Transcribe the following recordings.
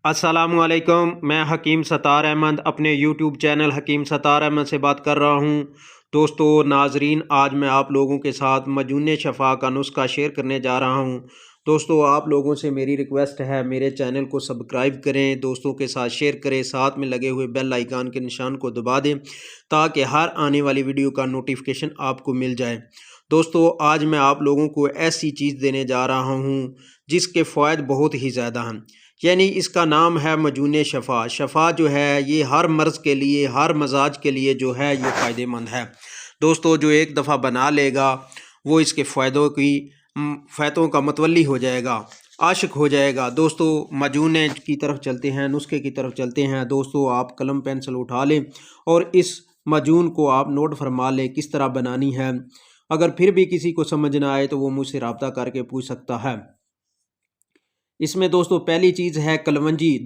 अस्सलामुअलैकुम। मैं हकीम सत्तार अहमद अपने यूट्यूब चैनल हकीम सत्तार अहमद से बात कर रहा हूँ। दोस्तों नाजरीन, आज मैं आप लोगों के साथ मजून शफ़ा का नुस्खा शेयर करने जा रहा हूँ। दोस्तों आप लोगों से मेरी रिक्वेस्ट है, मेरे चैनल को सब्सक्राइब करें, दोस्तों के साथ शेयर करें, साथ में लगे हुए बेल आइकान के निशान को दबा दें ताकि हर आने वाली वीडियो का नोटिफिकेशन आपको मिल जाए। दोस्तों आज मैं आप लोगों को ऐसी चीज़ देने जा रहा हूँ जिसके फ़ायदे बहुत ही ज़्यादा हैं। यानी इसका नाम है मजून शफ़ा। शफ़ा जो है ये हर मर्ज़ के लिए, हर मजाज के लिए जो है ये फ़ायदेमंद है। दोस्तों जो एक दफ़ा बना लेगा वो इसके फ़ायदों का मतवली हो जाएगा, आशिक हो जाएगा। दोस्तों मजून की तरफ चलते हैं, नुस्खे की तरफ चलते हैं। दोस्तों आप कलम पेंसिल उठा लें और इस मजून को आप नोट फरमा लें किस तरह बनानी है। अगर फिर भी किसी को समझ ना आए तो वो मुझसे रब्ता करके पूछ सकता है। इसमें दोस्तों पहली चीज़ है कलवंजी।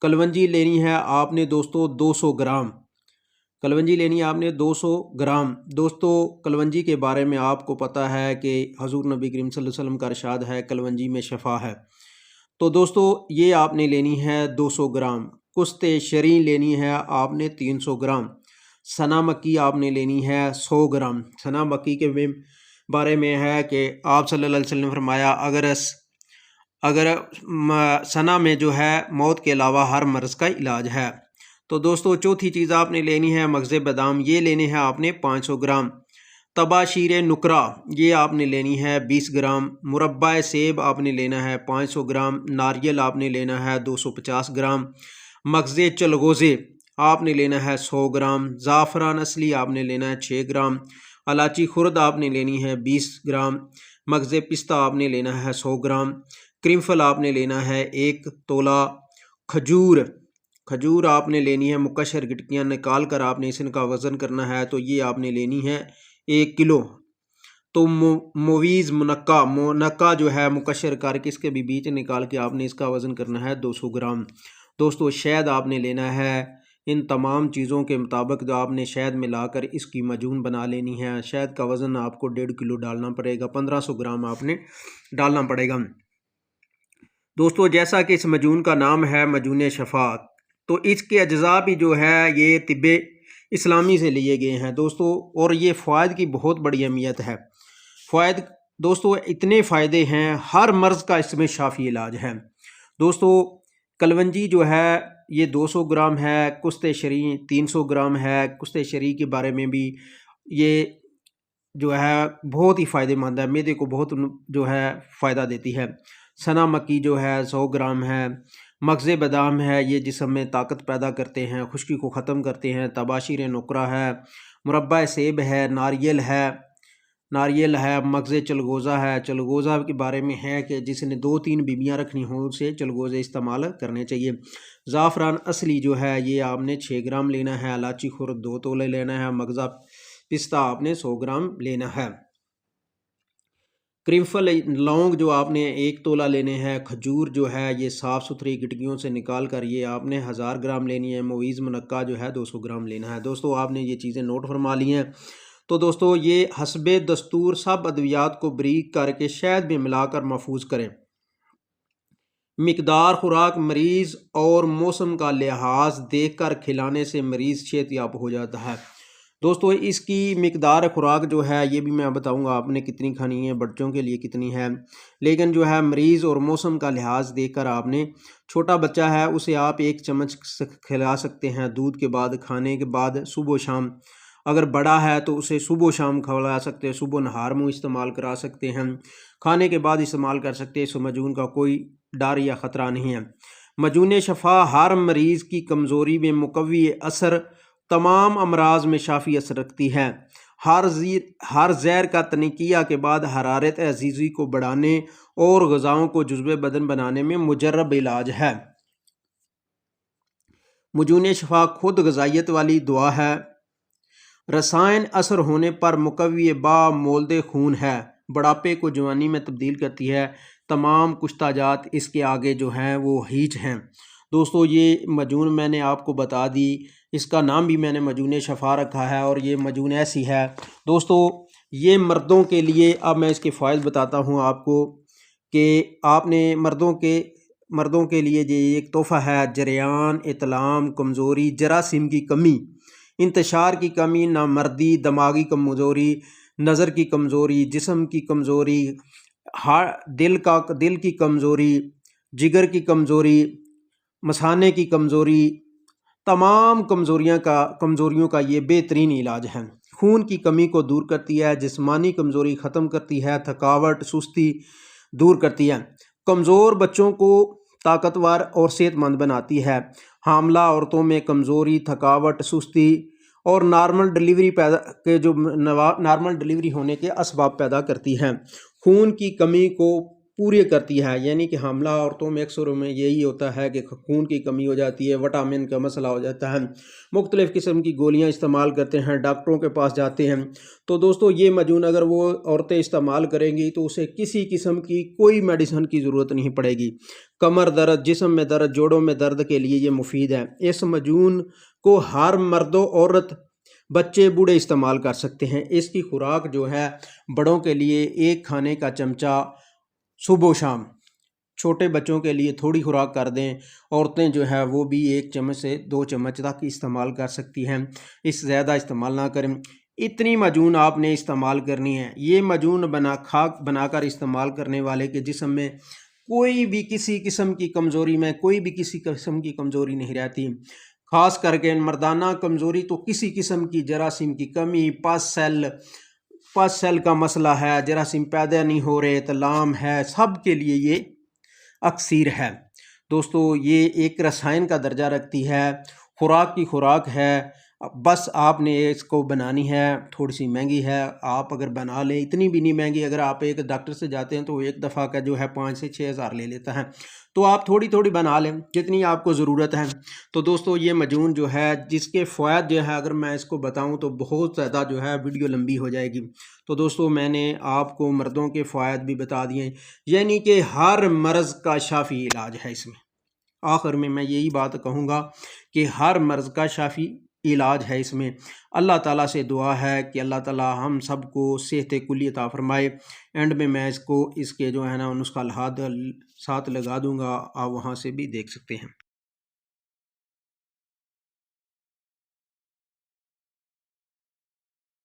कलवंजी लेनी है आपने दोस्तों 200 ग्राम। कलवंजी लेनी है आपने 200 ग्राम। दोस्तों कलवंजी के बारे में आपको पता है कि हजूर नबी करीम सल्लल्लाहु अलैहि वसल्लम का इरशाद है, कलवंजी में शफ़ा है। तो दोस्तों ये आपने लेनी है 200 ग्राम। कुश्ते शरी लेनी है आपने 300 ग्राम। सना मक्की आपने लेनी है 100 ग्राम। सना मक्की के बारे में है कि आप सल्लल्लाहु अलैहि वसल्लम ने फरमाया, अगर सना में जो है मौत के अलावा हर मर्ज़ का इलाज है। तो दोस्तों चौथी चीज़ आपने लेनी है मगज़े बादाम। ये लेने हैं आपने 500 ग्राम। तबाशीर नुकरा ये आपने लेनी है 20 ग्राम। मुरब्बा सेब आपने लेना है 500 ग्राम। नारियल आपने लेना है 250 ग्राम। मगज़े चलगोज़े आपने लेना है 100 ग्राम। ज़ाफ़रान असली आपने लेना है 6 ग्राम। इलायची खुर्द आपने लेनी है 20 ग्राम। मगज़े पिस्ता आपने लेना है 100 ग्राम। क्रिम्फल आपने लेना है 1 तोला। खजूर आपने लेनी है, मुकशर गिटकियाँ निकाल कर आपने इनका वज़न करना है, तो ये आपने लेनी है 1 किलो। तो मोवीज़ मुनक्का जो है मुकशर करके इसके भी बीच निकाल के आपने इसका वज़न करना है 200 ग्राम। दोस्तों शहद आपने लेना है। इन तमाम चीज़ों के मुताबिक जो आपने शहद मिलाकर इसकी मजून बना लेनी है। शहद का वज़न आपको 1.5 किलो डालना पड़ेगा, 1500 ग्राम आपने डालना पड़ेगा। दोस्तों जैसा कि इस मजून का नाम है मजून शफ़ा, तो इसके अज्ज़ा भी जो है ये तिब्बे इस्लामी से लिए गए हैं दोस्तों। और ये फ़ायदे की बहुत बड़ी अहमियत है। फ़ायदे दोस्तों इतने फ़ायदे हैं, हर मर्ज़ का इसमें शाफ़ी इलाज है। दोस्तों कलवंजी जो है ये 200 ग्राम है। कुश्ते शरी 300 ग्राम है। कुश्ते शरी के बारे में भी ये जो है बहुत ही फ़ायदेमंद है, मैदे को बहुत जो है फ़ायदा देती है। सना मक्की जो है 100 ग्राम है। मगज़े बादाम है, ये जिस्म में ताकत पैदा करते हैं, खुश्की को ख़त्म करते हैं। तबाशीर नुकरा है। मुरब्बा सेब है। नारियल है। मगज़े चलगोज़ा है। चलगोज़ा के बारे में है कि जिसने 2-3 बीबियाँ रखनी हो उसे चलगोज़े इस्तेमाल करने चाहिए। ज़ाफ़रान असली जो है ये आपने 6 ग्राम लेना है। इलायची खुर्द 2 तोले लेना है। मगज़ा पिस्ता आपने 100 ग्राम लेना है। क्रिम्फल लौंग जो आपने 1 तोला लेने हैं। खजूर जो है ये साफ़ सुथरी गिटकियों से निकाल कर ये आपने 1000 ग्राम लेनी है। मोवीज़ मुनक्का जो है 200 ग्राम लेना है। दोस्तों आपने ये चीज़ें नोट फरमा ली हैं। तो दोस्तों ये हस्बे दस्तूर सब अद्वियात को बरीक करके शहद में मिलाकर महफूज करें। मिकदार खुराक मरीज़ और मौसम का लिहाज देखकर खिलाने से मरीज़ सेहतयाब हो जाता है। दोस्तों इसकी मिकदार खुराक जो है ये भी मैं बताऊंगा आपने कितनी खानी है, बच्चों के लिए कितनी है। लेकिन जो है मरीज़ और मौसम का लिहाज देखकर आपने, छोटा बच्चा है उसे आप 1 चम्मच खिला सकते हैं दूध के बाद, खाने के बाद, सुबह शाम। अगर बड़ा है तो उसे सुबह शाम खिला सकते हैं, सुबह नहार मुँह इस्तेमाल करा सकते हैं, खाने के बाद इस्तेमाल कर सकते हैं। इस मजून का कोई डर या ख़तरा नहीं है। मजून शफ़ा हर मरीज़ की कमज़ोरी में मुकव्वी असर, तमाम अमराज में शाफ़ी असर रखती है। हर ज़हर का तनिकिया के बाद हरारत अज़ीज़ी को बढ़ाने और ग़िज़ाओं को जुज़्व बदन बनाने में मुजर्रब इलाज है। मजून शफ़ा खुद ग़िज़ाइयत वाली दुआ है। रसायन असर होने पर मुकव्वी बा मोल्दे खून है, बुढ़ापे को जवानी में तब्दील करती है। तमाम कुश्ताजात इसके आगे जो हैं वो हीच हैं। दोस्तों ये मजून मैंने आपको बता दी, इसका नाम भी मैंने मजून शफ़ा रखा है और ये मजून ऐसी है। दोस्तों ये मर्दों के लिए, अब मैं इसके फ़ायदे बताता हूँ आपको कि आपने मर्दों के मर्दों के लिए ये एक तोहफ़ा है। जरियान, इतलाम, कमज़ोरी, जरासीम की कमी, इंतशार की कमी, नामर्दी, दिमागी कमज़ोरी, नज़र की कमज़ोरी, जिस्म की कमज़ोरी, दिल की कमज़ोरी, जिगर की कमज़ोरी, मसाने की कमज़ोरी, तमाम कमज़ोरियों का ये बेहतरीन इलाज है। खून की कमी को दूर करती है, जिस्मानी कमज़ोरी ख़त्म करती है, थकावट सुस्ती दूर करती है, कमज़ोर बच्चों को ताकतवर और सेहतमंद बनाती है, हामला औरतों में कमज़ोरी, थकावट, सुस्ती और नॉर्मल डिलीवरी होने के असबाब पैदा करती है। खून की कमी को पूरी करती है, यानी कि हामला औरतों में अक्सर में यही होता है कि खून की कमी हो जाती है, विटामिन का मसला हो जाता है, मुख्तलिफ़ किस्म की गोलियां इस्तेमाल करते हैं, डॉक्टरों के पास जाते हैं। तो दोस्तों ये मजून अगर वो औरतें इस्तेमाल करेंगी तो उसे किसी किस्म की कोई मेडिसिन की ज़रूरत नहीं पड़ेगी। कमर दर्द, जिस्म में दर्द, जोड़ों में दर्द के लिए ये मुफीद है। इस मजून को हर मर्दों, औरत, बच्चे, बूढ़े इस्तेमाल कर सकते हैं। इसकी खुराक जो है बड़ों के लिए एक खाने का चमचा सुबह शाम, छोटे बच्चों के लिए थोड़ी खुराक कर दें। औरतें जो है वो भी 1 चम्मच से 2 चम्मच तक इस्तेमाल कर सकती हैं, इससे ज़्यादा इस्तेमाल ना करें। इतनी मजून आपने इस्तेमाल करनी है। ये मजून बनाकर इस्तेमाल करने वाले के जिस्म में कोई भी किसी किस्म की कमज़ोरी में कोई भी किसी किस्म की कमज़ोरी नहीं रहती। ख़ास करके मर्दाना कमज़ोरी तो किसी किस्म की जरासीम की कमी, पस सेल का मसला है, जरासीम पैदा नहीं हो रहे, तलाम है, सब के लिए ये अक्सीर है। दोस्तों ये एक रसायन का दर्जा रखती है, खुराक की खुराक है। बस आपने इसको बनानी है, थोड़ी सी महंगी है, आप अगर बना लें, इतनी भी नहीं महंगी। अगर आप एक डॉक्टर से जाते हैं तो एक दफ़ा का जो है 5 से 6 हज़ार ले लेता है, तो आप थोड़ी थोड़ी बना लें जितनी आपको ज़रूरत है। तो दोस्तों ये मजून जो है जिसके फ़वाद जो है अगर मैं इसको बताऊं तो बहुत ज़्यादा जो है वीडियो लंबी हो जाएगी। तो दोस्तों मैंने आपको मर्दों के फ़वाद भी बता दिए, यानी कि हर मर्ज़ का शाफ़ी इलाज है इसमें। आखिर में मैं यही बात कहूँगा कि हर मर्ज़ का शाफ़ी इलाज है इसमें। अल्लाह ताला से दुआ है कि अल्लाह ताला हम सबको सेहत कुल्ली अता फ़रमाए। एंड में मैं इसके जो है ना नुस्खा साथ लगा दूँगा, आप वहाँ से भी देख सकते हैं।